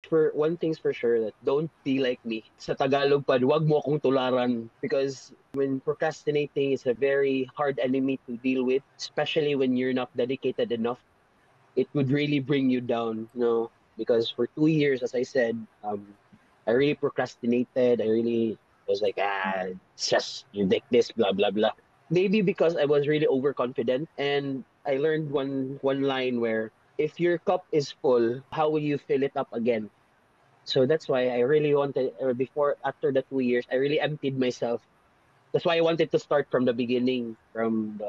one thing's for sure, that don't be like me. Sa Tagalog pa, wag mo akong tularan, because when procrastinating is a very hard enemy to deal with, especially when you're not dedicated enough. It would really bring you down, because for 2 years, as I said, I really procrastinated. I really was like, it's just you like this, blah blah blah. Maybe because I was really overconfident, and I learned one line where, if your cup is full, how will you fill it up again? So that's why I really wanted, or before, after the 2 years, I really emptied myself. That's why I wanted to start from the beginning, from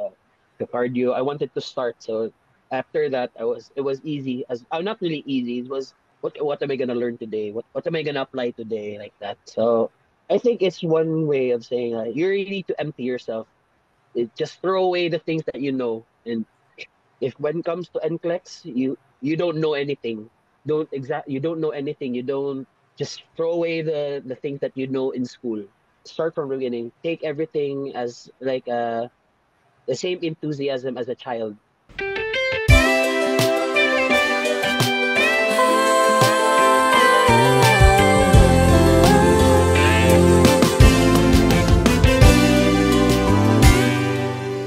the cardio. I wanted to start. So after that, it was easy. As not really easy. It was, what am I gonna learn today? What am I gonna apply today? Like that. So I think it's one way of saying, you really need to empty yourself. Just throw away the things that you know. And if when it comes to NCLEX, you don't know anything. You don't know anything. You don't, just throw away the things that you know in school. Start from the beginning. Take everything as like the same enthusiasm as a child.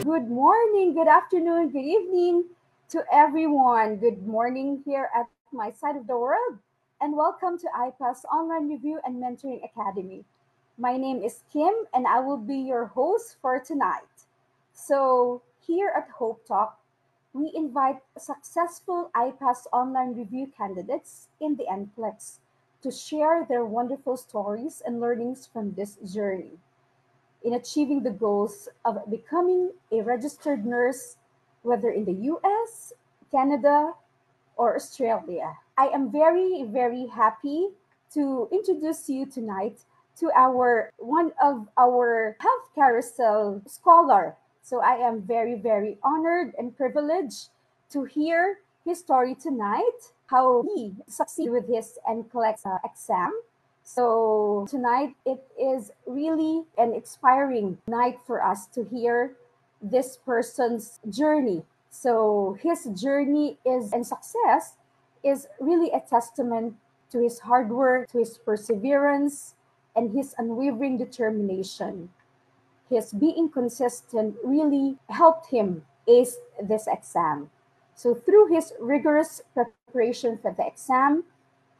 Good morning, good afternoon, good evening to everyone. Good morning here at my side of the world, and welcome to IPAS Online Review and Mentoring Academy. My name is Kim, and I will be your host for tonight. So, here at Hope Talk, we invite successful IPAS online review candidates in the NCLEX to share their wonderful stories and learnings from this journey in achieving the goals of becoming a registered nurse, whether in the US, Canada, or Australia. I am very, very happy to introduce you tonight to our one of our health carousel scholar. So I am very, very honored and privileged to hear his story tonight, how he succeeded with his NCLEX exam. So tonight it is really an inspiring night for us to hear this person's journey. So his journey is and success is really a testament to his hard work, to his perseverance, and his unwavering determination. His being consistent really helped him ace this exam. So through his rigorous preparation for the exam,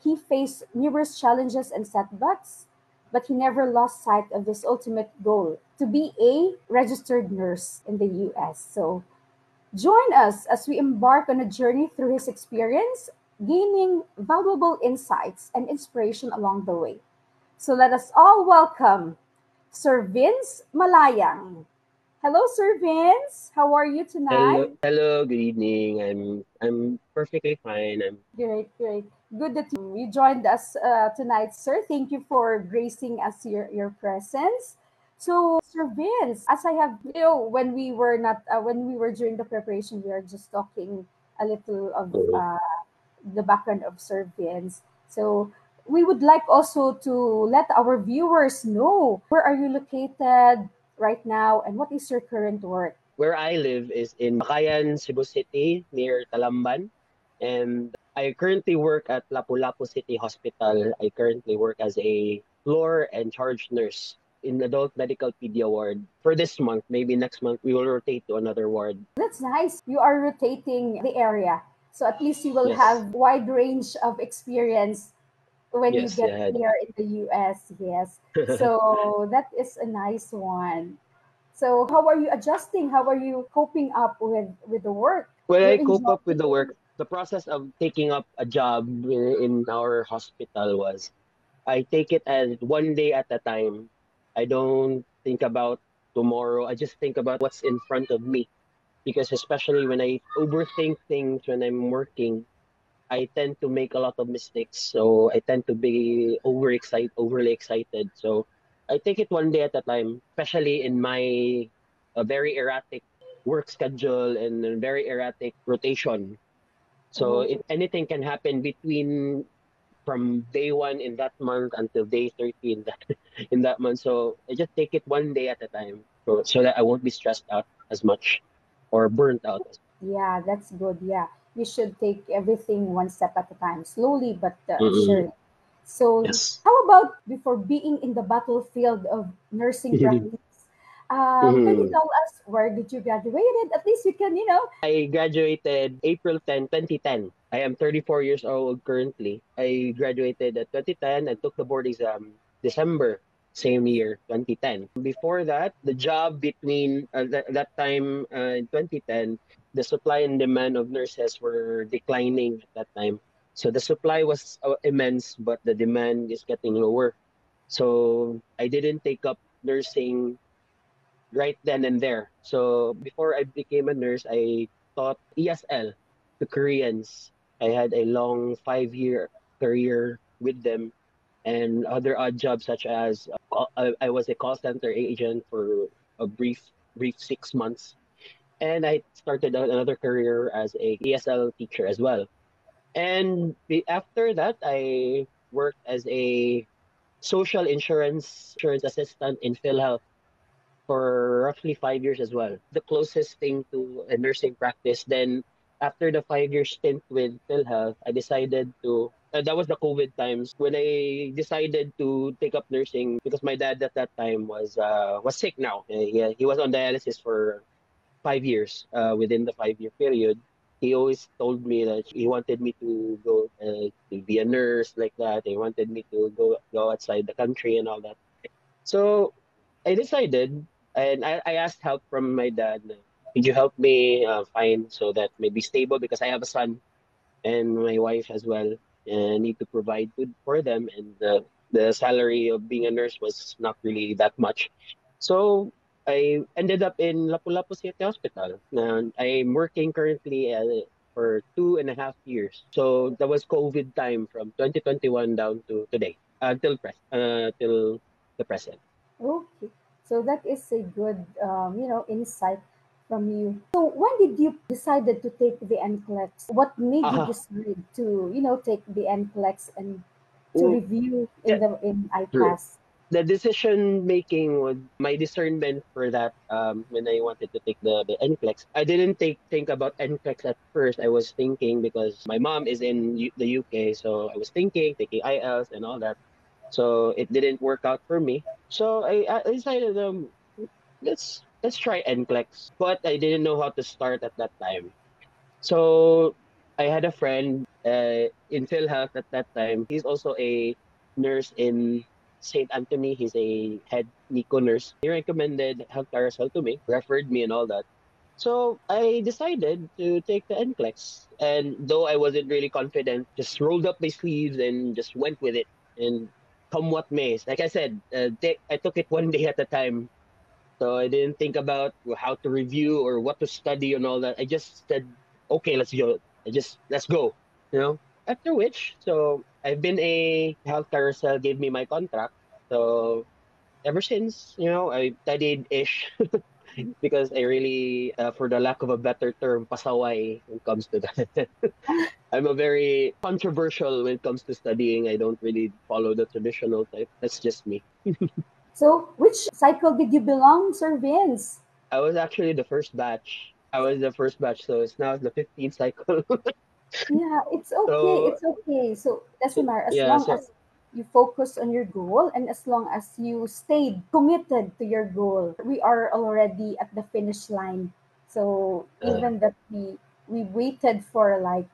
he faced numerous challenges and setbacks, but he never lost sight of his ultimate goal to be a registered nurse in the US. So join us as we embark on a journey through his experience, gaining valuable insights and inspiration along the way. So let us all welcome Sir Vince Malayang. Hello, Sir Vince. How are you Hello, tonight? hello. Good evening. I'm perfectly fine. I'm Great, great. Good that you joined us tonight, sir. Thank you for gracing us your presence. So, Sir Vince, as I have, when we were not, when we were during the preparation, we are just talking a little of the background of Sir Vince. So, we would like also to let our viewers know where are you located right now and what is your current work. Where I live is in Bakayan, Cebu City, near Talamban, and I currently work at Lapu-Lapu City Hospital. I currently work as a floor and charge nurse in adult medical pedia ward. For this month, maybe next month, we will rotate to another ward. That's nice. You are rotating the area. So at least you will Yes, have wide range of experience when you yes, get yeah. here in the US. Yes. So that is a nice one. So how are you adjusting? How are you coping up with the work? When You're I cope up with the enjoying? work, the process of taking up a job in our hospital was, I take it as one day at a time. I don't think about tomorrow. I just think about what's in front of me. Because especially when I overthink things when I'm working, I tend to make a lot of mistakes. So I tend to be overly excited. So I take it one day at a time, especially in my very erratic work schedule and a very erratic rotation. So Oh, anything can happen between from day one in that month until day 30 in that in that month. So I just take it one day at a time, so that I won't be stressed out as much or burnt out. yeah, that's good. Yeah. You should take everything one step at a time, slowly but Mm-mm. surely. So, Yes. how about before being in the battlefield of nursing practice? Can you Mhm. tell us where did you graduated? At least you can, you know. I graduated April 10, 2010. I am 34 years old currently. I graduated at 2010 and took the board exam December same year, 2010. Before that, the job between that time in 2010, the supply and demand of nurses were declining at that time. So the supply was immense, but the demand is getting lower. So I didn't take up nursing right then and there. So before I became a nurse, I taught ESL to Koreans. I had a long 5 year career with them and other odd jobs such as I was a call center agent for a brief 6 months. And I started another career as a ESL teacher as well. And after that, I worked as a social insurance assistant in PhilHealth for roughly 5 years as well. The closest thing to a nursing practice. Then after the 5 year stint with PhilHealth, I decided to. That was the COVID times when I decided to take up nursing because my dad at that time was sick now. He was on dialysis for 5 years. Within the 5 year period, he always told me that he wanted me to go to be a nurse like that. He wanted me to go outside the country and all that. So I decided, and I asked help from my dad. Could you help me find so that maybe stable because I have a son and my wife as well, and I need to provide food for them. And the salary of being a nurse was not really that much. So I ended up in Lapu-Lapu City Hospital. And I'm working currently for 2.5 years. So that was COVID time from 2021 down to today, till the present. Okay. So that is a good, insight from you. So when did you decided to take the NCLEX? What made you Uh-huh. decide to, take the NCLEX and to Mm, review yeah, in true. IPAS? The decision making was my discernment for that when I wanted to take the NCLEX. I didn't think about NCLEX at first. I was thinking because my mom is in the UK, so I was thinking taking IELTS and all that. So it didn't work out for me. So I decided let's try NCLEX, but I didn't know how to start at that time. So I had a friend in PhilHealth at that time. He's also a nurse in St. Anthony. He's a head NICO nurse. He recommended Health Carousel to me, referred me and all that. So I decided to take the NCLEX. And though I wasn't really confident, just rolled up my sleeves and just went with it. And come what may. Like I said, I took it one day at a time. So I didn't think about how to review or what to study and all that. I just said, okay, let's go. Let's go. You know. After which, so I've been a Health Carousel gave me my contract. So ever since, I studied ish because I really, for the lack of a better term, pasaway when it comes to that. I'm a very controversial when it comes to studying. I don't really follow the traditional type. That's just me. So which cycle did you belong, Sir Vince? I was actually the first batch. I was the first batch, so it's now the 15th cycle. Yeah, it's okay. so, It's okay. So doesn't matter as yeah, long so as you focus on your goal and as long as you stayed committed to your goal. We are already at the finish line. So uh, even that we waited for like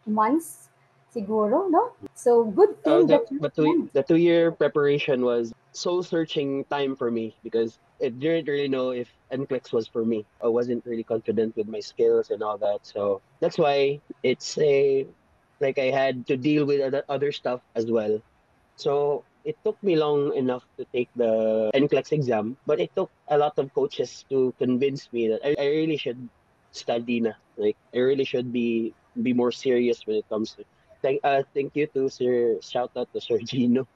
months, siguro, no? So good thing that you went. the 2 year preparation was soul searching time for me because I didn't really know if NCLEX was for me. I wasn't really confident with my skills and all that. So that's why it's a like I had to deal with other stuff as well. So it took me long enough to take the NCLEX exam, but it took a lot of coaches to convince me that I really should study na. Like I really should be more serious when it comes to. Thank you to Sir. Shout out to Sir Gino.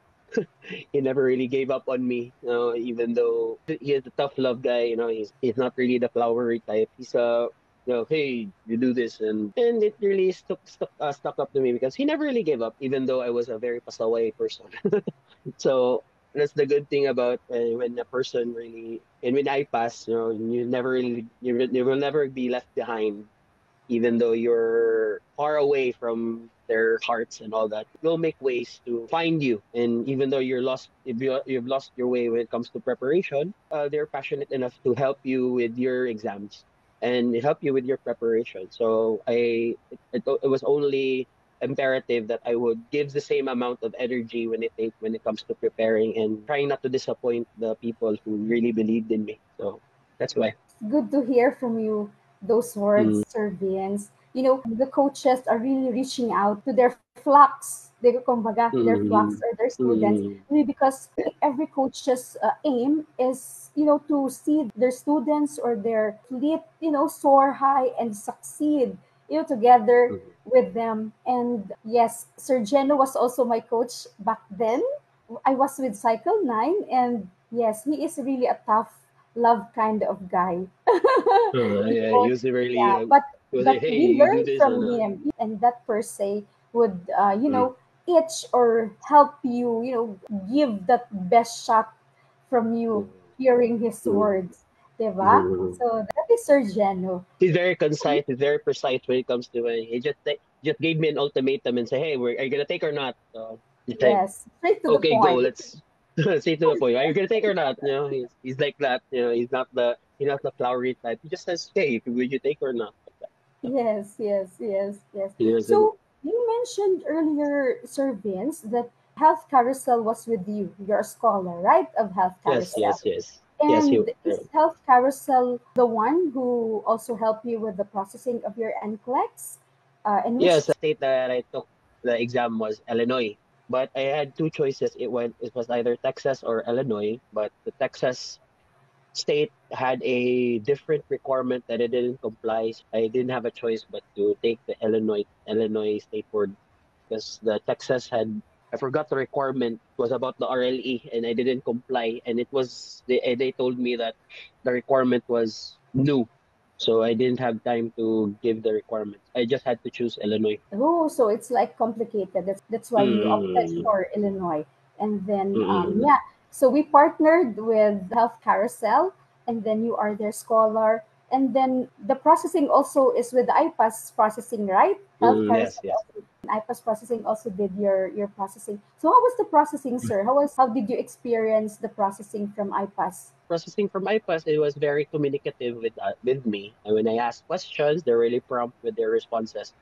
He never really gave up on me. Even though he is a tough love guy. He's not really the flowery type. He's hey, you do this, and it really stuck up to me because he never really gave up, even though I was a very pasaway person. So that's the good thing about when a person really, and when I pass, you will never be left behind even though you're far away from their hearts and all that, they'll make ways to find you. And even though you're lost, if you've lost your way when it comes to preparation, they're passionate enough to help you with your exams and help you with your preparation. So it was only imperative that I would give the same amount of energy when it comes to preparing and trying not to disappoint the people who really believed in me. So that's why. Good to hear from you those Mm, words, Sir Vince. The coaches are really reaching out to their flocks, their flocks mm, or their students, mm, really because every coach's aim is, to see their students or their fleet, soar high and succeed, together mm. with them. And yes, Sir Geno was also my coach back then. I was with Cycle 9, and yes, he is really a tough love kind of guy. You Yeah, he know, was really yeah, but he was like, but hey, we you do learned this or from not. him, and that per se would Mm, itch or help you, give that best shot from you mm, hearing his mm, words, diba? mm. So that is Sir Geno. He's very concise. He's very precise when it comes to it. Just gave me an ultimatum and say, hey, are you gonna take or not? So he's like, Yes, straight to the okay, go. point. Let's say to the point. Are you gonna take or not? He's like that. He's not the flowery type. He just says, hey, would you take or not? Like that. Yes, yes, yes, yes. He doesn't. So you mentioned earlier, Sir Vince, that Health Carousel was with you. You're a scholar, right, of Health Yes, Carousel. yes, yes, yes. He. And is Health Carousel the one who also helped you with the processing of your NCLEX? In which Yes, the state that I took the exam was Illinois, but I had two choices. It was either Texas or Illinois, but the Texas state had a different requirement that I didn't comply. So I didn't have a choice but to take the Illinois State Board because the Texas had I forgot the requirement was about the RLE and I didn't comply and they told me that the requirement was new. So I didn't have time to give the requirements. I just had to choose Illinois. Oh, so it's like complicated. That's why you opted Mm, for Illinois. And then, mm, yeah, so we partnered with Health Carousel, and then you are their scholar. And then the processing also is with IPAS processing, right? Health yes, Carousel yes. also, IPAS processing also did your processing. So how was the processing, sir? How did you experience the processing from IPAS? Processing from IPAS, it was very communicative with me. And when I asked questions, they're really prompt with their responses.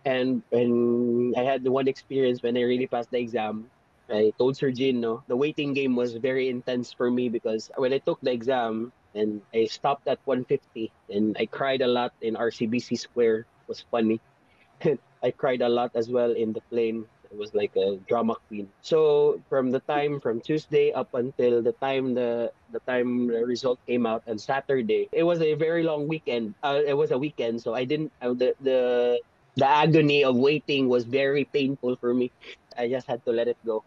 And when I had the one experience when I really passed the exam, I told Sir Jean, no, the waiting game was very intense for me because when I took the exam and I stopped at 150 and I cried a lot in RCBC Square. It was funny. I cried a lot as well in the plane. It was like a drama queen. So from Tuesday up until the time the result came out on Saturday, it was a very long weekend. It was a weekend, so I didn't the agony of waiting was very painful for me. I just had to let it go.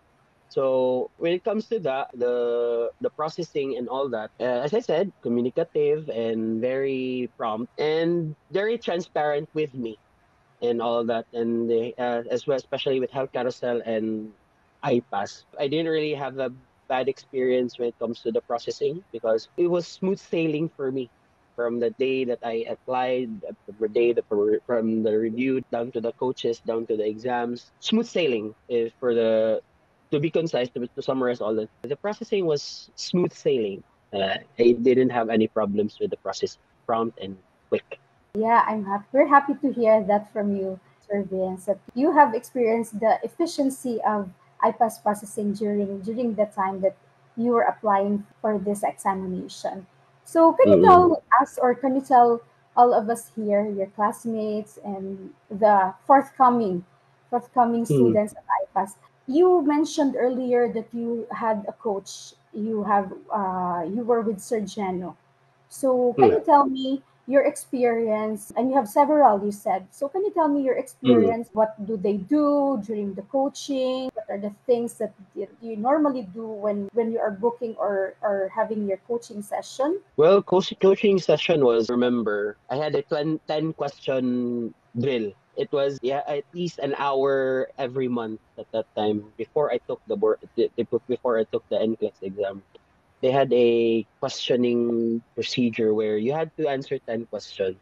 So when it comes to the processing and all that, as I said, communicative and very prompt and very transparent with me and all that, and as well, especially with Health Carousel and iPass. I didn't really have a bad experience when it comes to the processing because it was smooth sailing for me from the day that I applied, from the review down to the coaches, down to the exams. Smooth sailing is for the to be concise to summarize all that. The processing was smooth sailing. I didn't have any problems with the process, prompt and quick. Yeah, I'm happy. We're happy to hear that from you, Sir Vince, that you have experienced the efficiency of IPAS processing during the time that you were applying for this examination. So, can you Mm-mm. tell us, or can you tell all of us here, your classmates and the forthcoming Mm. students at IPAS? You mentioned earlier that you had a coach. You were with Sir Geno. So, can Mm. you tell me your experience? And you have several, you said. So, can you tell me your Mm. experience? What do they do during the coaching? What are the things that you normally do when you are booking or having your coaching session? Well, coaching session was, remember, I had a 10 question drill. It was, yeah, at least an hour every month at that time before I took the board, before I took the NCLEX exam. They had a questioning procedure where you had to answer 10 questions.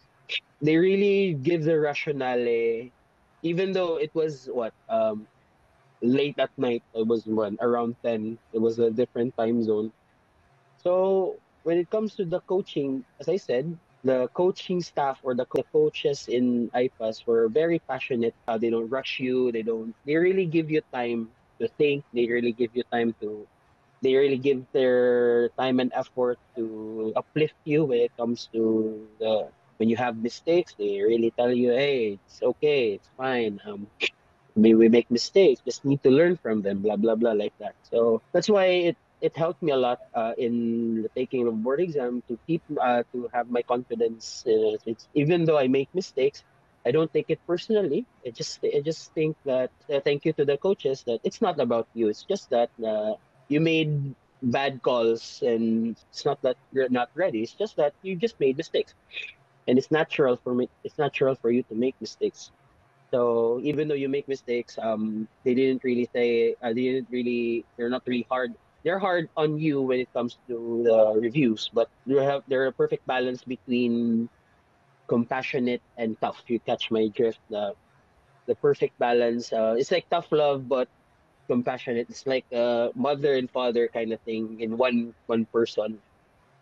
They really give the rationale, even though it was late at night. It was around 10. It was a different time zone. So when it comes to the coaching, as I said, the coaching staff or the coaches in IPAS were very passionate. They don't rush you. They really give you time to think. They really give their time and effort to uplift you when it comes to when you have mistakes. They really tell you, hey, it's okay, it's fine. We make mistakes, just need to learn from them, blah blah blah, like that. So that's why it helped me a lot in the taking of board exam to keep to have my confidence. It's even though I make mistakes, I don't take it personally. I just think that thank you to the coaches that it's not about you. It's just that you made bad calls, and it's not that you're not ready. It's just that you just made mistakes, and it's natural for me. It's natural for you to make mistakes. So even though you make mistakes, they didn't really say, they're not really hard. They're hard on you when it comes to the reviews, but they're a perfect balance between compassionate and tough. You catch my drift. The perfect balance. It's like tough love, but compassionate. It's like a mother and father kind of thing in one person.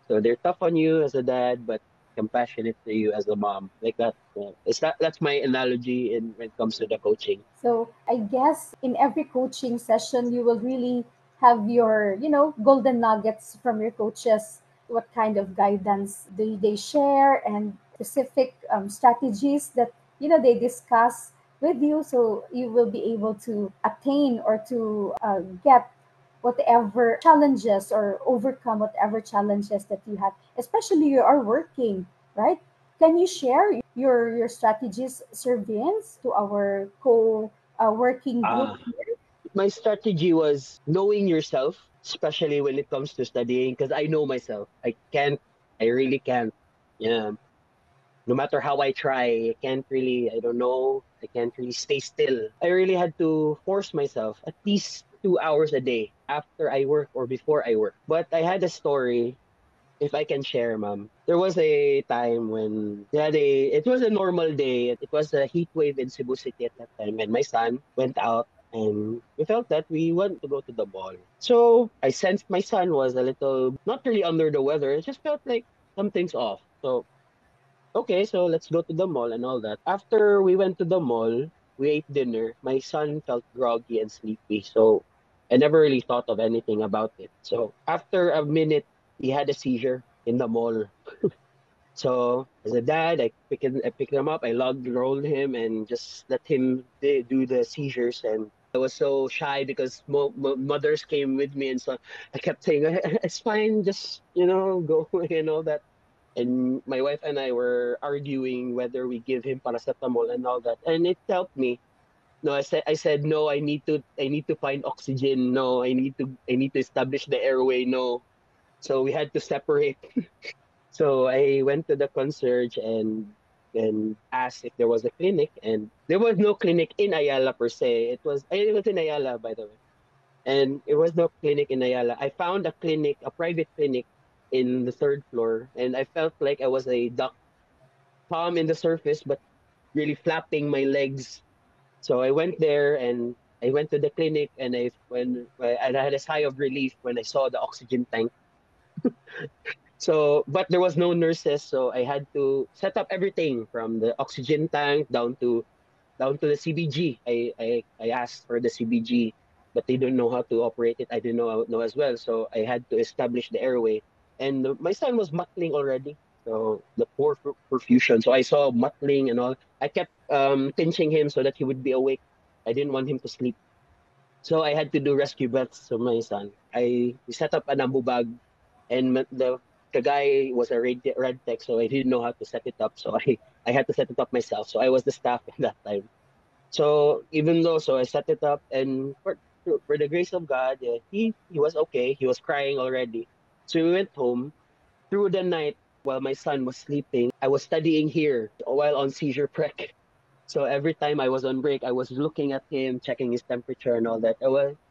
So they're tough on you as a dad, but compassionate to you as a mom, like that. That's my analogy in when it comes to the coaching. So I guess in every coaching session, you will really have your, golden nuggets from your coaches. What kind of guidance they share, and specific strategies that, they discuss with you. So you will be able to attain or to get whatever challenges or overcome whatever challenges that you have, especially you are working, right? Can you share your strategies, Sir Vince, to our co working group Ah, here? my strategy was knowing yourself, especially when it comes to studying, because I know myself. I really can't. Yeah. No matter how I try, I don't know, I can't really stay still. I really had to force myself at least 2 hours a day after I work or before I work. But I had a story, if I can share, ma'am. There was a time when it was a normal day. It was a heat wave in Cebu City at that time, and my son went out, and we felt that we want to go to the mall. So I sensed my son was a little, not really under the weather. It just felt like something's off. So okay, so let's go to the mall and all that. After we went to the mall, we ate dinner. My son felt groggy and sleepy, so I never really thought of anything about it. So after a minute, he had a seizure in the mall. So as a dad, I picked him up, I logged rolled him, and just let him do the seizures. And I was so shy because mothers came with me, and so I kept saying, "It's fine, just go," and all that. And my wife and I were arguing whether we give him paracetamol and all that, and it helped me. No, I said no. I need to find oxygen. No, I need to establish the airway. No, so we had to separate. So I went to the concierge and asked if there was a clinic, and there was no clinic in Ayala per se. It was in Ayala, by the way, and it was no clinic in Ayala. I found a private clinic in the third floor, and I felt like I was a duck, palm in the surface, but really flapping my legs. So I went there, and I went to the clinic, and I had a sigh of relief when I saw the oxygen tank. So, but there was no nurses, so I had to set up everything from the oxygen tank down to the CBG. I asked for the CBG, but they didn't know how to operate it. I didn't know as well, so I had to establish the airway. And my son was muttling already, so the poor perfusion. So I saw muttling and all. I kept pinching him so that he would be awake. I didn't want him to sleep, so I had to do rescue breaths to my son. We set up an ambu bag, and the guy was a red tech, so I didn't know how to set it up. So I had to set it up myself. So I was the staff at that time. So I set it up, and for the grace of God, yeah, he was okay. He was crying already. So we went home. Through the night, while my son was sleeping, I was studying here while on seizure prec. So every time I was on break, I was looking at him, checking his temperature and all that.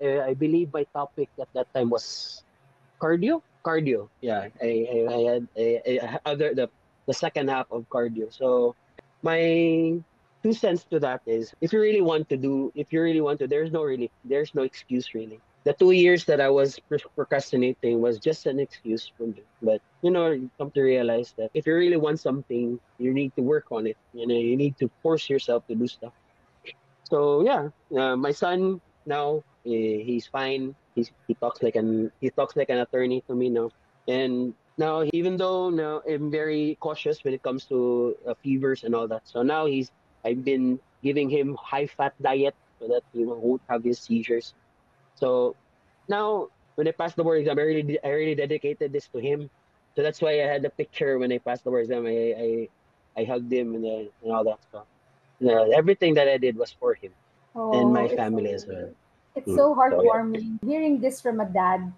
I believe my topic at that time was cardio. Cardio, yeah. I had other the second half of cardio. So my 2 cents to that is, if you really want to, there's no excuse really. The 2 years that I was procrastinating was just an excuse for me. But you come to realize that if you really want something, you need to work on it. You need to force yourself to do stuff. So yeah, my son now, he's fine. He talks like an attorney to me now. And now, even though now I'm very cautious when it comes to fevers and all that. So now I've been giving him high fat diet so that won't have his seizures. So now when I passed the board exam, I really dedicated this to him. So that's why I had the picture when I passed the board exam. I hugged him and all that stuff. Yeah, everything that I did was for him and Oh, my family as well. it's so So yeah. heartwarming hearing this from a dad.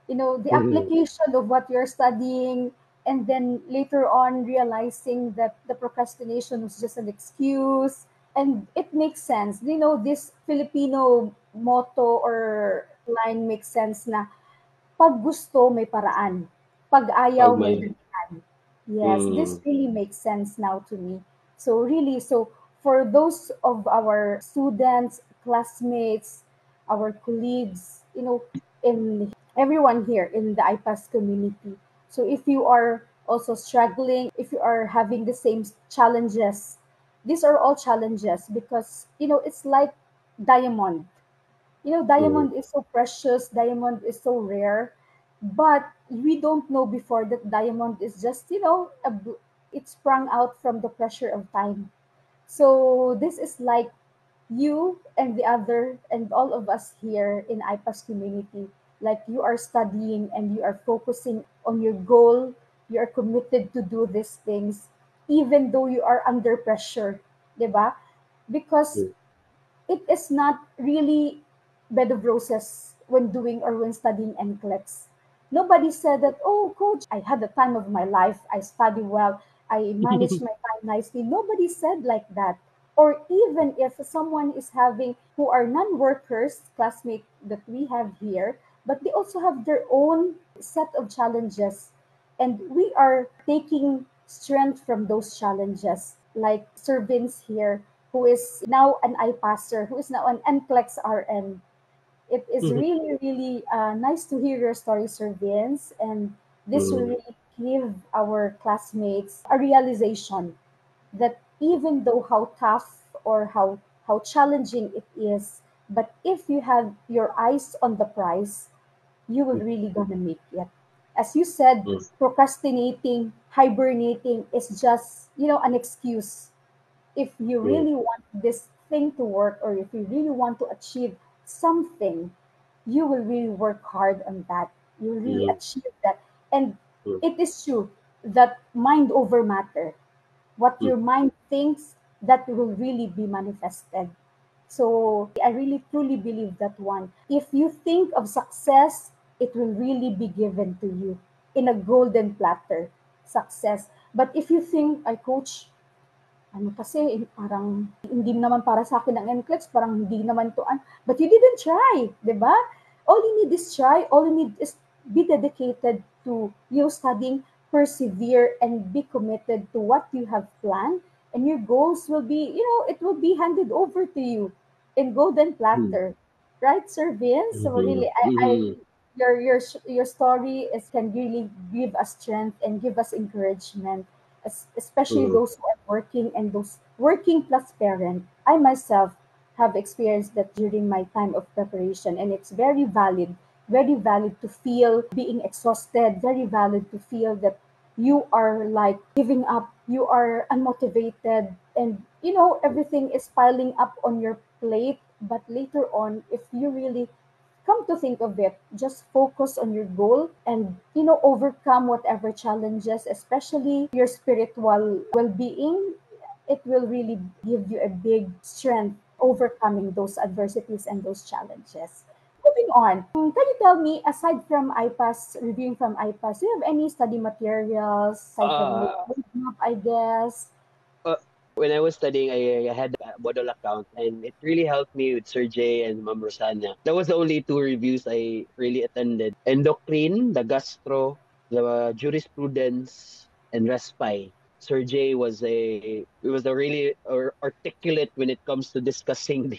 The Mhm. application of what you're studying, and then later on realizing that the procrastination was just an excuse. And it makes sense. This Filipino motto or line makes sense na pag gusto may paraan, pag Pag ayaw may may dahilan. Yes, this mm, really makes sense now to me. So really, so for those of our students, classmates, our colleagues, in everyone here in the IPAS community. So if you are also struggling, if you are having the same challenges, these are all challenges because it's like diamond. mm, Diamond is so precious, diamond is so rare, but we don't know before that diamond is just, it sprung out from the pressure of time. So this is like you and the other and all of us here in IPAS community, like you are studying and you are focusing on your goal, you are committed to do these things, even though you are under pressure, diba? Because mm, it is not really bed of roses when doing or when studying NCLEX. Nobody said that, oh, coach, I had the time of my life. I study well. I manage my time nicely. Nobody said like that. Or even if someone is having, who are non workers, classmates that we have here, but they also have their own set of challenges. And we are taking strength from those challenges. Like Sir Vince here, who is now an iPasser, who is now an NCLEX RN. It is mhm, really, really nice to hear your story, Sir Vince. And this will mm, really give our classmates a realization that even though how tough or how challenging it is, but if you have your eyes on the prize, you will really gonna make it. As you said, mm, procrastinating, hibernating is just, an excuse. If you mm, really want this thing to work, or if you really want to achieve something, you will really work hard on that. You will really mm, achieve that. And mm, it is true that mind over matter. What mm, your mind thinks, that will really be manifested. So I really truly believe that one. If you think of success, it will really be given to you in a golden platter. Success. But if you think, I coach, ano kasi, parang hindi naman para sa akin ang NCLEX, parang hindi naman to, but you didn't try, di ba? All you need is try, all you need is be dedicated to studying, persevere, and be committed to what you have planned, and your goals will be, it will be handed over to you in golden mm, platter. Right, Sir Vince? So mhm, really, mhm, your story is can really give us strength and give us encouragement, especially mm, those who are working and those working plus parent. I myself have experienced that during my time of preparation, and it's very valid to feel being exhausted, very valid to feel that you are like giving up, you are unmotivated, and everything is piling up on your plate. But later on, if you really come to think of it, just focus on your goal and overcome whatever challenges, especially your spiritual well-being. It will really give you a big strength overcoming those adversities and those challenges. Moving on, can you tell me, aside from IPAS, reviewing from IPAS, do you have any study materials aside from uh, roadmap, I guess? uh, when I was studying, I had a Moodle account, and it really helped me with Sir Jay and Ma'am Rosana. That was the only two reviews I really attended: endocrine, the gastro, the jurisprudence, and respy. Sir Jay was a really articulate when it comes to discussing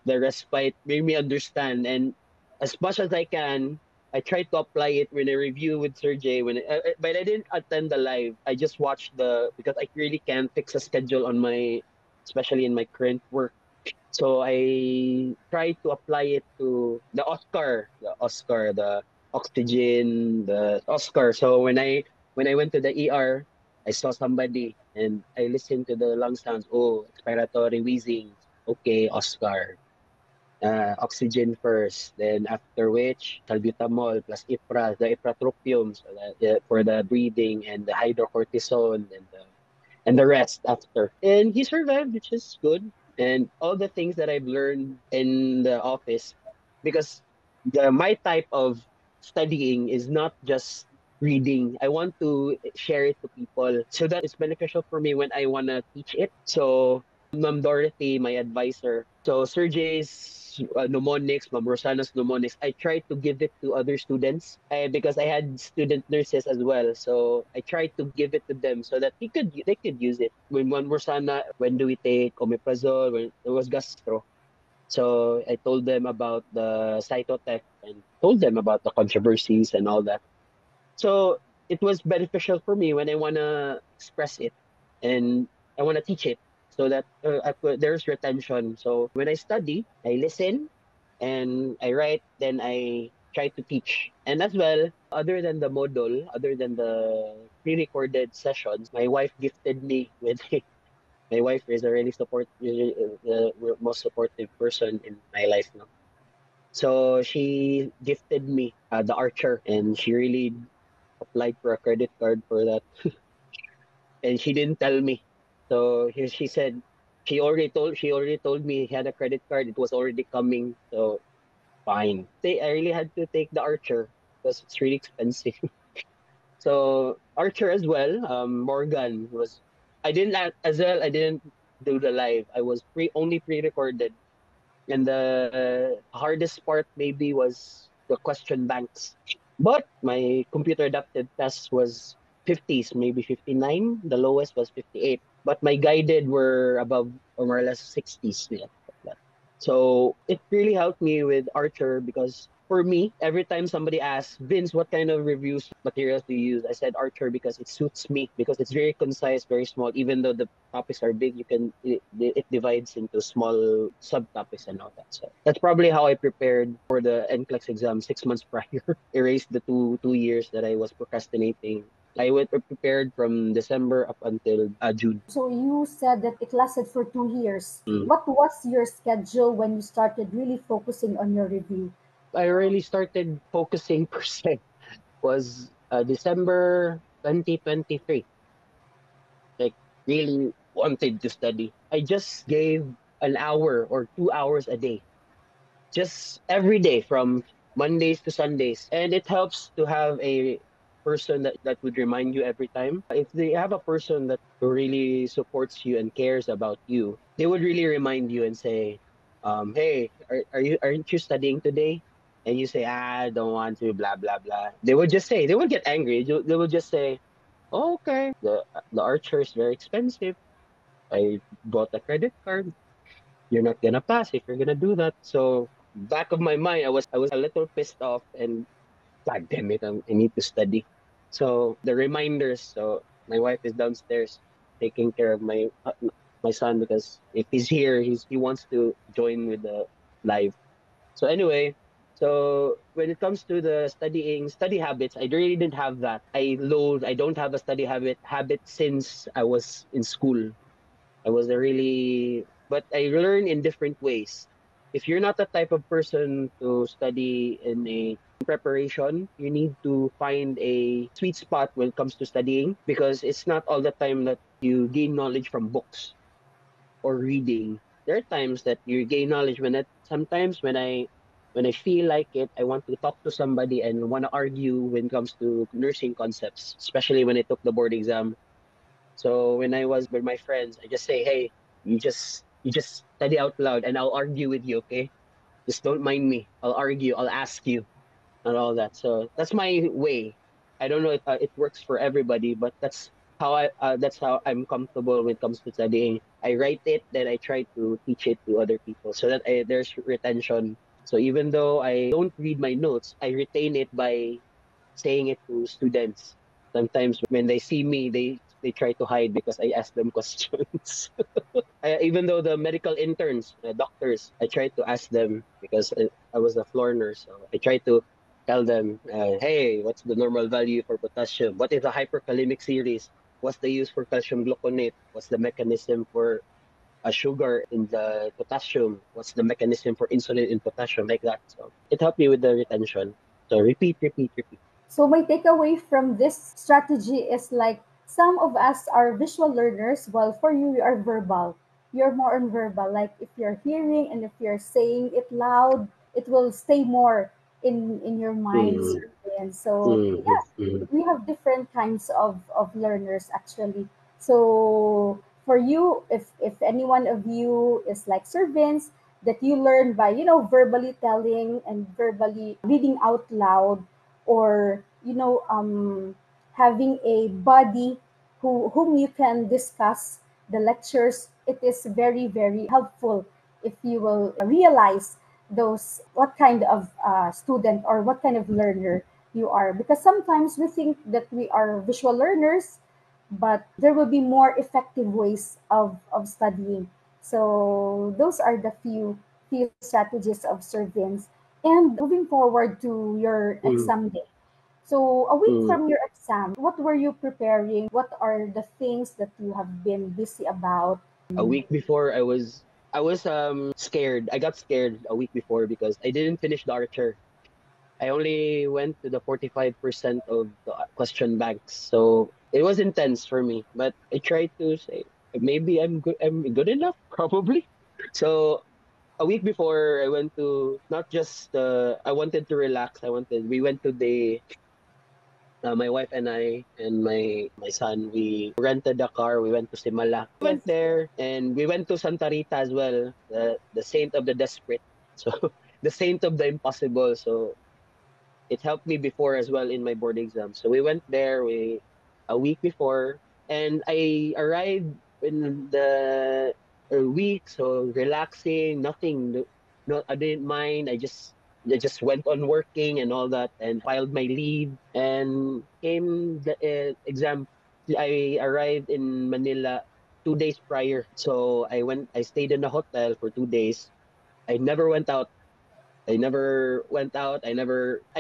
the respite, made me understand, and as much as I can, I try to apply it when I review with Sir Jay. But I didn't attend the live. I just watched because I really can't fix a schedule on especially in my current work. So I try to apply it to the oxygen, the Oscar. So when I went to the ER, I saw somebody and I listened to the lung sounds. Oh, expiratory wheezing. Okay, Oscar. Oxygen first. Then after which, salbutamol plus the ipratropium so for the breathing and the hydrocortisone and the rest after. And he survived, which is good. And all the things that I've learned in the office, because my type of studying is not just reading. I want to share it to people so that it's beneficial for me when I want to teach it. So Ma'am Dorothy, my advisor. So Sir Jay's mnemonics, Ma'am Rosana's mnemonics, I tried to give it to other students because I had student nurses as well. So I tried to give it to them so that they could use it. When Ma'am Rosana, when do we take omeprazole? When it was gastro. So I told them about the cytotech and told them about the controversies and all that. So it was beneficial for me when I want to express it and I want to teach it so that there's retention. So when I study, I listen and I write, then I try to teach. And as well, other than the pre-recorded sessions, my wife gifted me with my wife is a really the most supportive person in my life now. So she gifted me the Archer, and she really applied for a credit card for that, and she didn't tell me. So here she said she already told me he had a credit card. It was already coming. So fine. I really had to take the Archer because it's really expensive. So Archer as well. Morgan was. I didn't as well. I didn't do the live. I was only pre-recorded, and the hardest part maybe was the question banks. But my computer adapted test was 50s, maybe 59. The lowest was 58. But my guided were above or more or less 60s. Yeah, like that. So it really helped me with Archer because for me, every time somebody asks, Vince, what kind of reviews materials do you use? I said Archer because it suits me because it's very concise, very small. Even though the topics are big, it divides into small subtopics and all that. So that's probably how I prepared for the NCLEX exam 6 months prior. Erased the two years that I was procrastinating. I went prepared from December up until June. So you said that it lasted for 2 years. Mm. What was your schedule when you started really focusing on your review? I really started focusing per se was December 2023. Like really wanted to study. I just gave an hour or 2 hours a day, just every day from Mondays to Sundays. And it helps to have a person that would remind you every time. If they have a person that really supports you and cares about you, they would really remind you and say, hey, aren't you studying today? And you say, I don't want to, blah, blah, blah. They would get angry. They would just say, oh, okay, the Archer is very expensive. I bought a credit card. You're not gonna pass if you're gonna do that. So back of my mind, I was a little pissed off and God damn it, I need to study. So the reminders. So my wife is downstairs taking care of my son because if he's here, he wants to join with the live. So anyway, so when it comes to the study habits, I really didn't have that. I don't have a study habit since I was in school. I was a really, but I learn in different ways. If you're not the type of person to study in a preparation, you need to find a sweet spot when it comes to studying because it's not all the time that you gain knowledge from books or reading. There are times that you gain knowledge sometimes when I feel like it, I want to talk to somebody and want to argue when it comes to nursing concepts, especially when I took the board exam. So when I was with my friends, I just say, "Hey, you just study out loud, and I'll argue with you, okay? Just don't mind me. I'll argue. I'll ask you, and all that." So that's my way. I don't know if it works for everybody, but how I that's how I'm comfortable when it comes to studying. I write it, then I try to teach it to other people so that there's retention. So even though I don't read my notes, I retain it by saying it to students. Sometimes when they see me, they try to hide because I ask them questions. Even though the medical interns, doctors, I try to ask them because I was a floor nurse. So I try to tell them, hey, what's the normal value for potassium? What is the hyperkalemic series? What's the use for calcium gluconate? What's the mechanism for a sugar in the potassium? What's the mechanism for insulin in potassium? Like that. So it helped me with the retention. So repeat, repeat, repeat. So my takeaway from this strategy is like some of us are visual learners, while for you, you are verbal. You're more on verbal. Like if you're hearing and if you're saying it loud, it will stay more in your mind. Mm, Certain. So mm, yeah, mm, we have different kinds of learners actually. So for you, if any one of you is like servants that you learn by verbally telling and verbally reading out loud, or having a body whom you can discuss the lectures, it is very very helpful if you will realize those what kind of student or what kind of learner you are, because sometimes we think that we are visual learners, but there will be more effective ways of studying. So those are the few strategies of servants. And moving forward to your mm, exam day. So a week mm. from your exam, what were you preparing? What are the things that you have been busy about? A week before, I was scared. I got scared a week before because I didn't finish the Archer. I only went to the 45% of the question banks. So it was intense for me. But I tried to say maybe I'm good enough, probably. So a week before I went to not just I wanted to relax. We went to the my wife and I and my son, we rented a car. We went to Simala. We went Yes. there and we went to Santa Rita as well, the saint of the desperate. So the saint of the impossible. So it helped me before as well in my board exam. So we went there a week before, and I arrived in the week, so relaxing, nothing. No, I didn't mind. I just went on working and all that, and filed my leave, and came the exam. I arrived in Manila 2 days prior, so I stayed in a hotel for 2 days. I never went out. I never went out. I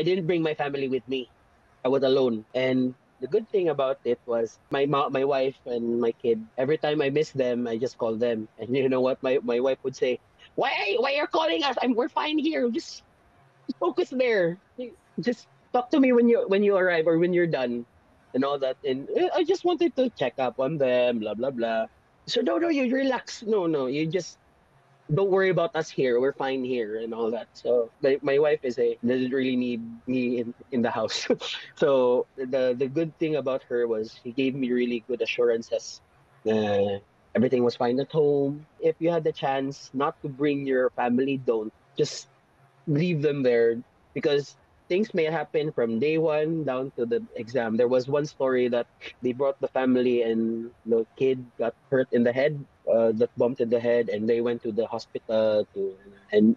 didn't bring my family with me. I was alone. And the good thing about it was my wife and my kid, every time I miss them, I just call them. And you know what? My wife would say, why are you calling us? We're fine here. Just focus there. Just talk to me when you arrive or when you're done and all that. And I just wanted to check up on them, blah blah blah. So no, you relax. No, you just don't worry about us here. We're fine here and all that. So my wife doesn't really need me in the house. So the good thing about her was she gave me really good assurances. Everything was fine at home. If you had the chance not to bring your family, don't just leave them there because things may happen from day one down to the exam. There was one story that they brought the family and the kid got hurt in the head, got bumped in the head, and they went to the hospital and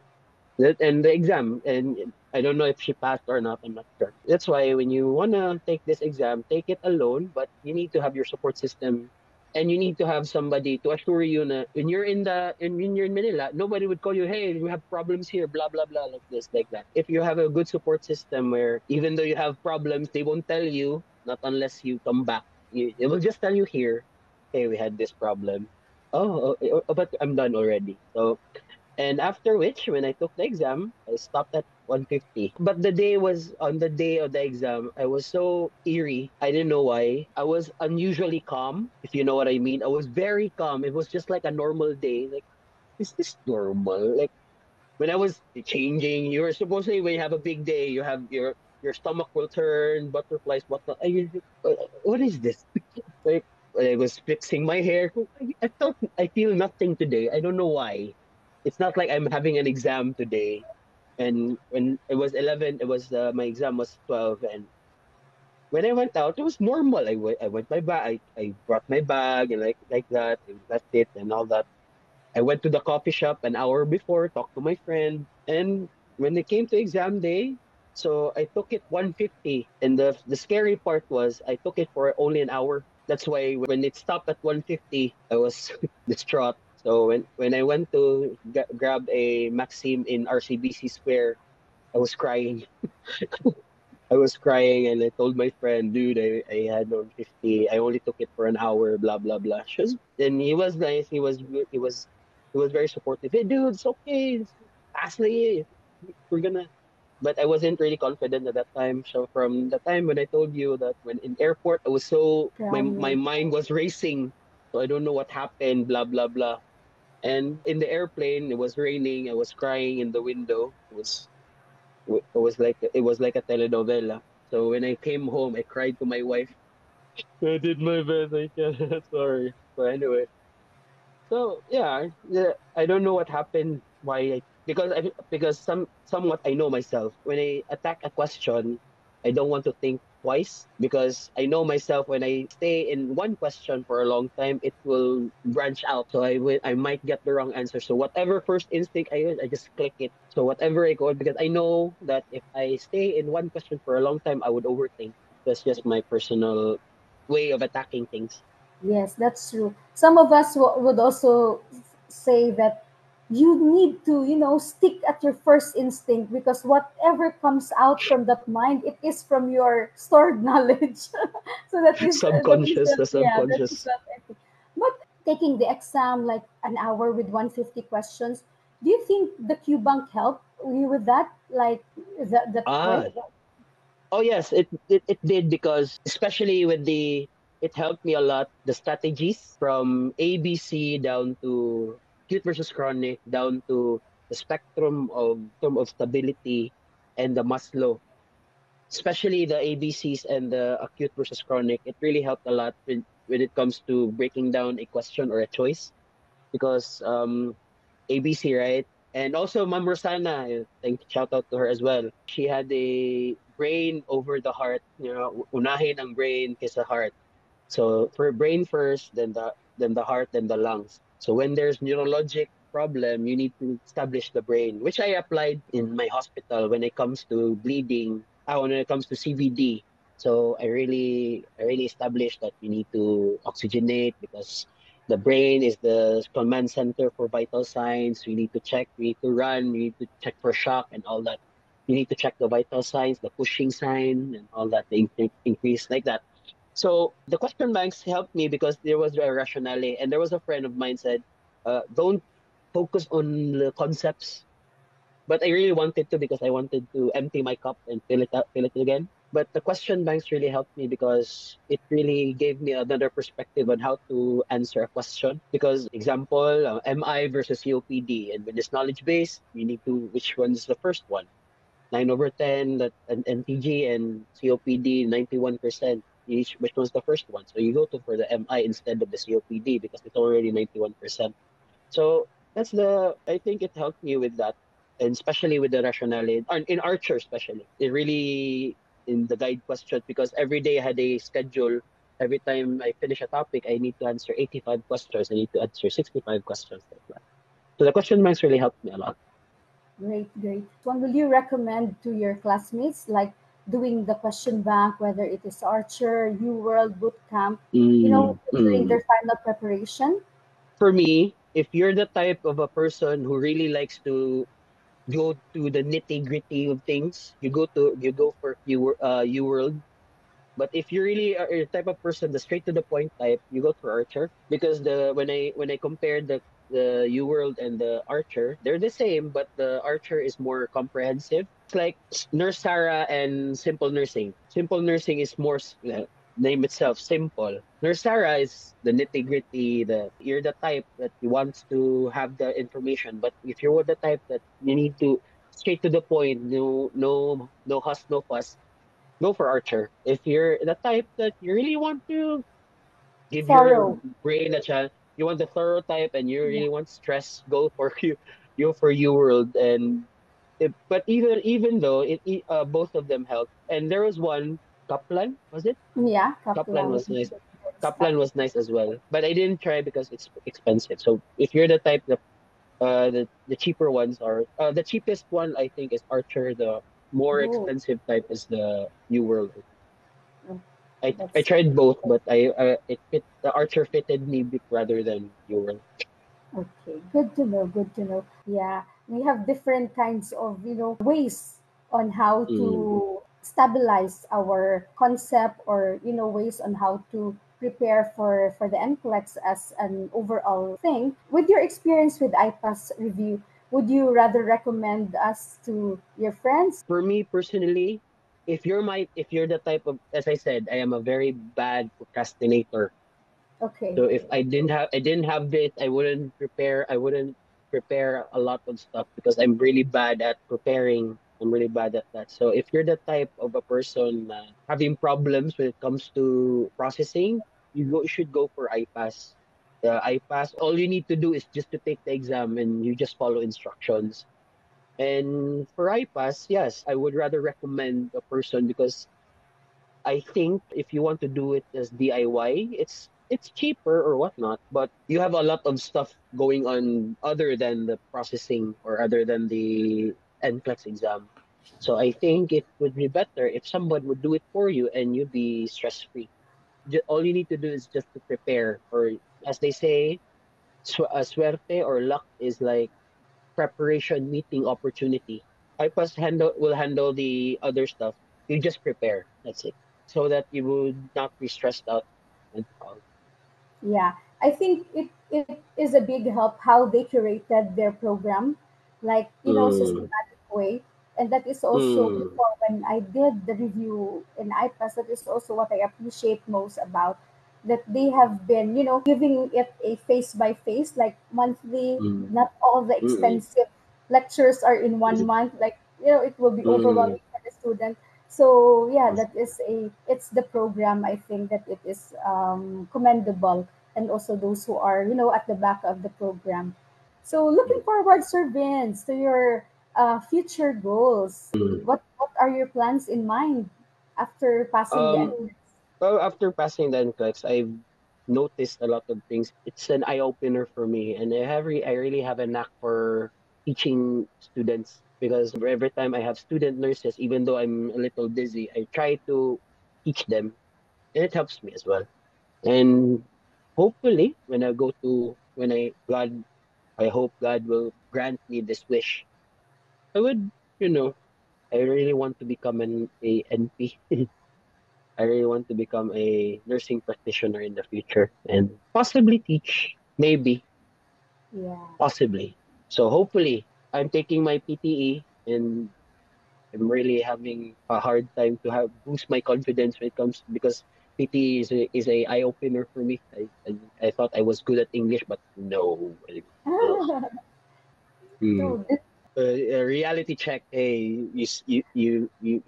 and the exam. And I don't know if she passed or not. I'm not sure. That's why when you wanna take this exam, take it alone, but you need to have your support system. And you need to have somebody to assure you that when you're in Manila, nobody would call you, hey, we have problems here, blah blah blah, like this, like that. If you have a good support system where even though you have problems, they won't tell you, not unless you come back. It will just tell you here, hey, we had this problem. But I'm done already. So and after which, when I took the exam, I stopped at 150. But on the day of the exam, I was so eerie. I didn't know why. I was unusually calm, if you know what I mean. I was very calm. It was just like a normal day. Like, is this normal? Like, when I was changing, you were supposedly when you have a big day, you have your stomach will turn, butterflies, whatnot. What is this? Like, when I was fixing my hair. I feel nothing today. I don't know why. It's not like I'm having an exam today. And when it was 11, my exam was 12, and when I went out, it was normal. I went my bag. I brought my bag and like that. I left it and all that. I went to the coffee shop an hour before, talked to my friend, and when it came to exam day, so I took it 150. And the scary part was I took it for only an hour. That's why when it stopped at 150, I was distraught. So when I went to grab a Maxim in RCBC Square, I was crying. I was crying and I told my friend, dude, I had 150. I only took it for an hour, blah blah blah. And he was nice. He was very supportive. Hey, dude, it's okay. Ashley, we're gonna. But I wasn't really confident at that time. So from the time when I told you that when in airport, I was so my Crying. mind was racing. So I don't know what happened, blah blah blah. And in the airplane, it was raining. I was crying in the window. It was like a telenovela. So when I came home, I cried to my wife. I did my best. I can. Sorry. But anyway, so yeah, I don't know what happened. Because somewhat I know myself. When I attack a question, I don't want to think twice because I know myself. When I stay in one question for a long time, it will branch out. So I might get the wrong answer. So whatever first instinct I use, I just click it. So whatever I go, because I know that if I stay in one question for a long time, I would overthink. That's just my personal way of attacking things. Yes, that's true. Some of us would also say that you need to, stick at your first instinct because whatever comes out from that mind, it is from your stored knowledge. So Subconscious, the that is subconscious. what I think. But taking the exam like an hour with 150 questions, do you think the Q bank helped you with that? Like that Ah, quick? oh yes, it did because especially with the it helped me a lot. The strategies from ABC down to acute versus chronic, down to the spectrum of stability and the Maslow, especially the ABCs and the acute versus chronic. It really helped a lot when it comes to breaking down a question or a choice because ABC, right? And also Ma'am Rosana, shout out to her as well. She had a brain over the heart, unahin ang brain kaysa heart. So for brain first, then the heart, then the lungs. So when there's neurologic problem, you need to establish the brain, which I applied in my hospital when it comes to bleeding, when it comes to CVD. So I really established that you need to oxygenate because the brain is the command center for vital signs. We need to check, we need to run, we need to check for shock and all that. You need to check the vital signs, the pushing sign and all that, the increase like that. So the question banks helped me because there was a rationale, and there was a friend of mine said, "Don't focus on the concepts." But I really wanted to because I wanted to empty my cup and fill it again. But the question banks really helped me because it really gave me another perspective on how to answer a question. Because example, MI versus COPD, and when it's knowledge based, you need to which one is the first one. 9/10 that an NTG and COPD 91%. Which one's the first one? So you go to for the MI instead of the COPD because it's already 91%. So I think it helped me with that, and especially with the rationale in Archer especially. It really in the guide question because every day I had a schedule. Every time I finish a topic, I need to answer 85 questions. I need to answer 65 questions like that. So the question banks really helped me a lot. Great, great. One, will you recommend to your classmates like doing the question bank, whether it is Archer, U World, Boot Camp, Mm, during mm. their final preparation? For me, if you're the type of a person who really likes to go to the nitty gritty of things, you go for U World. But if you really are a type of person, the straight to the point type, you go for Archer because the when I compared the U World and the Archer, they're the same, but the Archer is more comprehensive. It's like Nurse Sarah and Simple Nursing. Simple Nursing is more name itself simple. Nurse Sarah is the nitty gritty. The you're the type that wants to have the information, but if you're the type that you need to straight to the point, no huss, no fuss, go for Archer. If you're the type that you really want to give your Thorough. brain a chance, you want the thorough type and you Yeah. really want stress, go for you for U World. And but even though both of them help, and there was one. Kaplan, was it? Yeah, Kaplan Kaplan. was nice. Stuff. Kaplan was nice as well, but I didn't try because it's expensive. So if you're the type that the cheaper ones are the cheapest one I think is Archer. The more Oh, expensive type is the New World. oh, I that's tried both, but I it fit the Archer fitted me bit rather than New World. okay. Good to know. Good to know. Yeah, we have different kinds of ways on how Mm. to stabilize our concept, or ways on how to prepare for the NCLEX as an overall thing. With your experience with IPAS review, would you rather recommend us to your friends? For me personally, if you're the type of, as I said, I am a very bad procrastinator. Okay. So if I didn't have this, I wouldn't prepare a lot of stuff because I'm really bad at preparing. I'm really bad at that. So if you're the type of a person having problems when it comes to processing, you should go for IPAS. The IPAS, all you need to do is just to take the exam and you just follow instructions. And for IPAS, yes, I would rather recommend a person because I think if you want to do it as DIY, it's cheaper or whatnot, but you have a lot of stuff going on other than the processing or other than the NCLEX exam. So I think it would be better if someone would do it for you and you'd be stress free. All you need to do is just to prepare, or as they say, suerte or luck is like preparation meeting opportunity. IPAS will handle the other stuff. You just prepare. That's it. So that you would not be stressed out and all. Yeah, I think it is a big help how they curated their program, like Mm, systematic way, and that is also mm, before when I did the review in IPAS. That is also what I appreciate most about that they have been giving it a face by face, like monthly. mm, Not all the mm, expensive lectures are in one mm, month. Like it will be mm, overwhelming for the student. So yeah, it's the program. I think that it is commendable, and also those who are at the back of the program. So looking mm, forward, Sir Vince, to your future goals. mm. What are your plans in mind after passing the Um, entrance? well, after passing the NCLEX, I've noticed a lot of things. It's an eye opener for me, and I really have a knack for teaching students because every time I have student nurses, even though I'm a little busy, I try to teach them, and it helps me as well. And hopefully, I hope God will grant me this wish. I would, you know, I really want to become a NP. I really want to become a nursing practitioner in the future and possibly teach, maybe, Yeah. possibly. So hopefully, I'm taking my PTE and I'm really having a hard time to have boost my confidence when it comes because PT is a eye opener for me. I thought I was good at English, but no. Oh. Hmm. So this, A reality check. Hey, you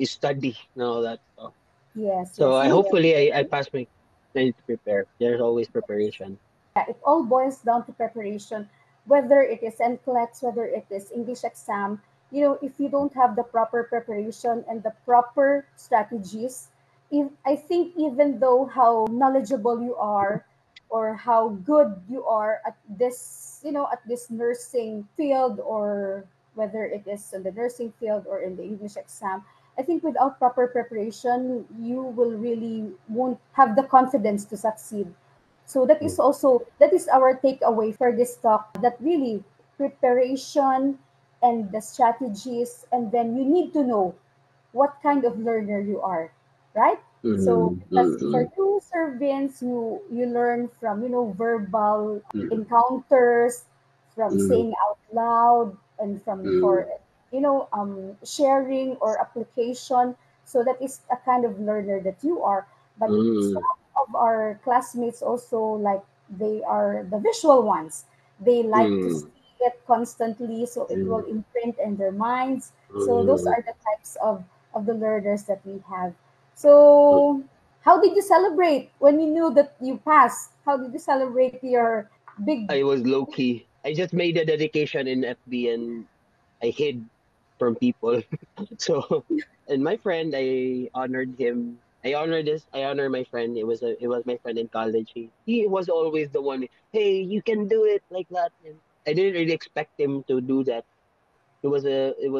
study and all that stuff. yes, So yes. I hopefully I pass my. I need to prepare. There's always preparation. Yeah, it all boils down to preparation, whether it is NCLEX, whether it is English exam. If you don't have the proper preparation and the proper strategies, if I think even though how knowledgeable you are or how good you are at this nursing field, or whether it is in the nursing field or in the English exam, I think without proper preparation, you will really won't have the confidence to succeed. So that is our takeaway for this talk, that really preparation and the strategies, and then you need to know what kind of learner you are, right? So Mm-hmm. because for Mm-hmm. you, Sir Vince, you learn from verbal Mm-hmm. encounters, from Mm-hmm. saying out loud, and from for sharing or application. So that is a kind of learner that you are. But some Mm-hmm. of our classmates also, like, they are the visual ones. They like to see it constantly, so it will imprint in their minds. So those Mm-hmm. are the types of the learners that we have. So how did you celebrate when you knew that you passed? How did you celebrate your big? I was low key. I just made a dedication in FB and I hid from people. So, and my friend, I honored him I honor my friend. It was my friend in college. He was always the one. Hey, you can do it like that. And I didn't really expect him to do that. It was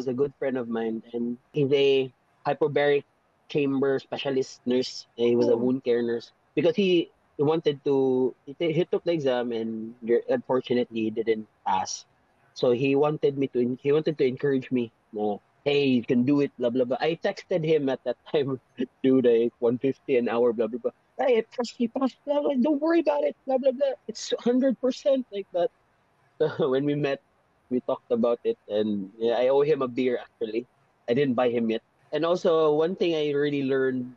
a good friend of mine, and he's a hyperbaric chamber specialist nurse. He was a Oh, wound care nurse because he wanted to he took the exam and unfortunately he didn't pass. So he wanted to encourage me. No, hey, you can do it. Blah blah blah. I texted him at that time, dude. 150 an hour. Blah blah blah. Hey, he passed. Blah, blah, don't worry about it. Blah blah blah. It's 100% like that. So when we met, we talked about it, and yeah, I owe him a beer actually. I didn't buy him yet. And also, one thing I really learned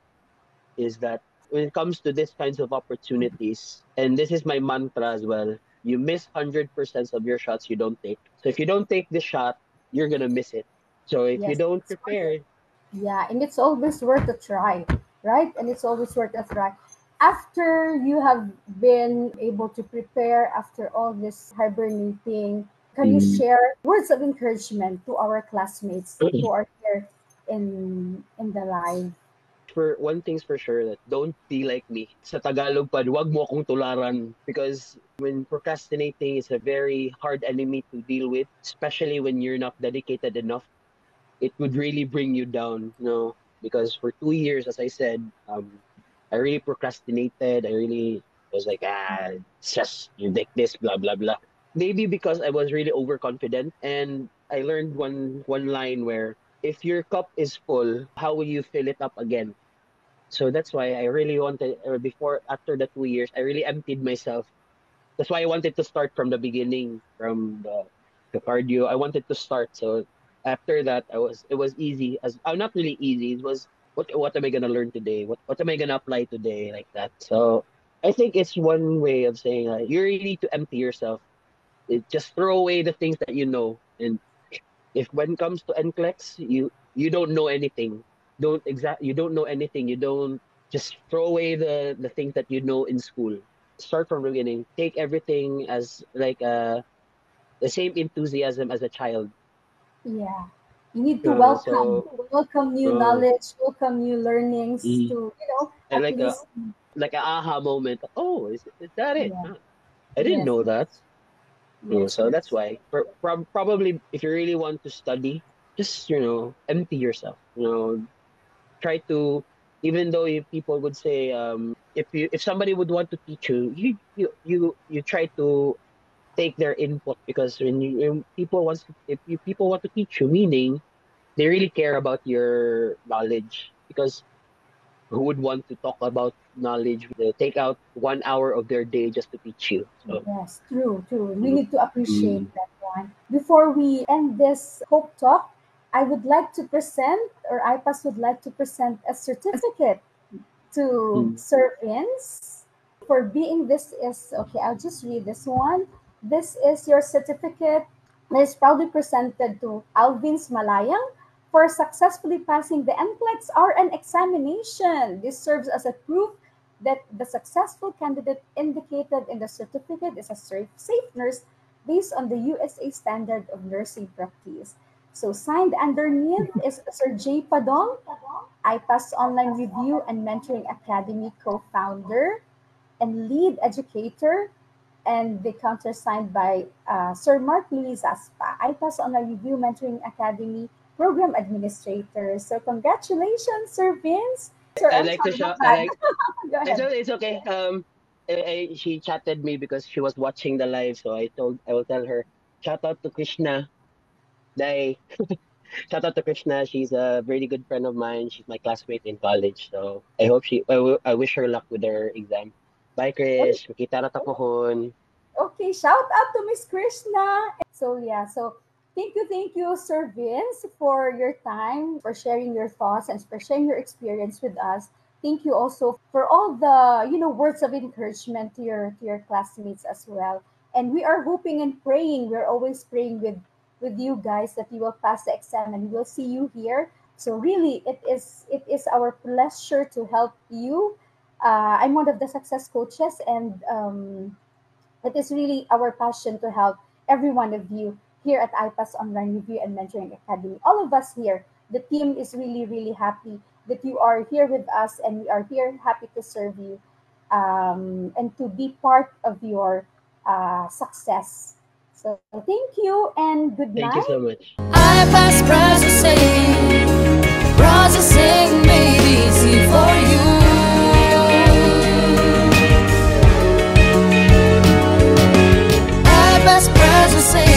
is that when it comes to these kinds of opportunities, and this is my mantra as well, you miss 100% of your shots you don't take. So if you don't take the shot, you're gonna miss it. So if you yes, don't it's worth it. prepare, Yeah, and it's always worth a try, right? And it's always worth a try. After you have been able to prepare after all this hibernating, can you mm, share words of encouragement to our classmates who are here in the live? for one thing's for sure that don't be like me. Sa Tagalog pa, wag mo akong tularan because when procrastinating is a very hard enemy to deal with, especially when you're not dedicated enough, it would really bring you down, because for 2 years, as I said, I really procrastinated. I really was like, it's just you like this, blah blah blah. Maybe because I was really overconfident, and I learned one line where if your cup is full, how will you fill it up again? So that's why I really wanted, or before, after the 2 years, I really emptied myself. That's why I wanted to start from the beginning, from the cardio. I wanted to start. So after that, it was easy. Not really easy. It was what am I gonna learn today? What am I gonna apply today? Like that. So I think it's one way of saying you really need to empty yourself. Just throw away the things that you know, and if when it comes to NCLEX, you don't know anything. You don't know anything. You don't just throw away the things that you know in school. Start from the beginning. Take everything as like the same enthusiasm as a child. Yeah. You need to Uh, so welcome new uh, knowledge, welcome new learnings mm, to, and at least, like a aha moment. Oh, is that it? yeah. Huh. I didn't Yes, know that. yes, yes, So that's yes. why probably if you really want to study, just empty yourself. Try to, even though people would say, if somebody would want to teach you, you try to take their input, because when people want to teach you, meaning they really care about your knowledge, because who would want to talk about knowledge when they take out 1 hour of their day just to teach you? So Yes, true, true. We mm, need to appreciate mm, that one. Before we end this Hope Talk, I would like to present, or IPAS would like to present a certificate to mm. Sir Vince for being this is okay. I'll just read this one. This is your certificate that is proudly presented to Alvin's Malayang for successfully passing the NCLEX RN examination. This serves as a proof that the successful candidate indicated in the certificate is a safe nurse based on the USA standard of nursing practice. So signed underneath is Sir J. Padong, IPAS Online Review and Mentoring Academy co-founder and lead educator, and the countersigned by Sir Mark Luis Aspa, IPAS Online Review Mentoring Academy program administrator. So congratulations, Sir Vince. Sir, I I'm like to sorry, my show. I bad. like. Go ahead. It's okay. She chatted me because she was watching the live, so I will tell her, shout out to Krishna. Dai. Shout out to Krishna. She's a very good friend of mine. She's my classmate in college. So I wish her luck with her exam. Bye, Oh, Krish. Makita na ta pohon. okay, shout out to Miss Krishna. So yeah, so thank you, Sir Vince, for your time, for sharing your thoughts, and for sharing your experience with us. Thank you also for all the words of encouragement to your classmates as well. And we are hoping and praying. We're always praying with you guys that you will pass the exam and we'll see you here. So really, it is our pleasure to help you. I'm one of the success coaches, and it is really our passion to help every one of you here at IPAS Online Review and Mentoring Academy. All of us here, the team is really, really happy that you are here with us, and we are here happy to serve you, and to be part of your success. So thank you and good Thank you night. so much. I pass processing made easy for you. I pass processing.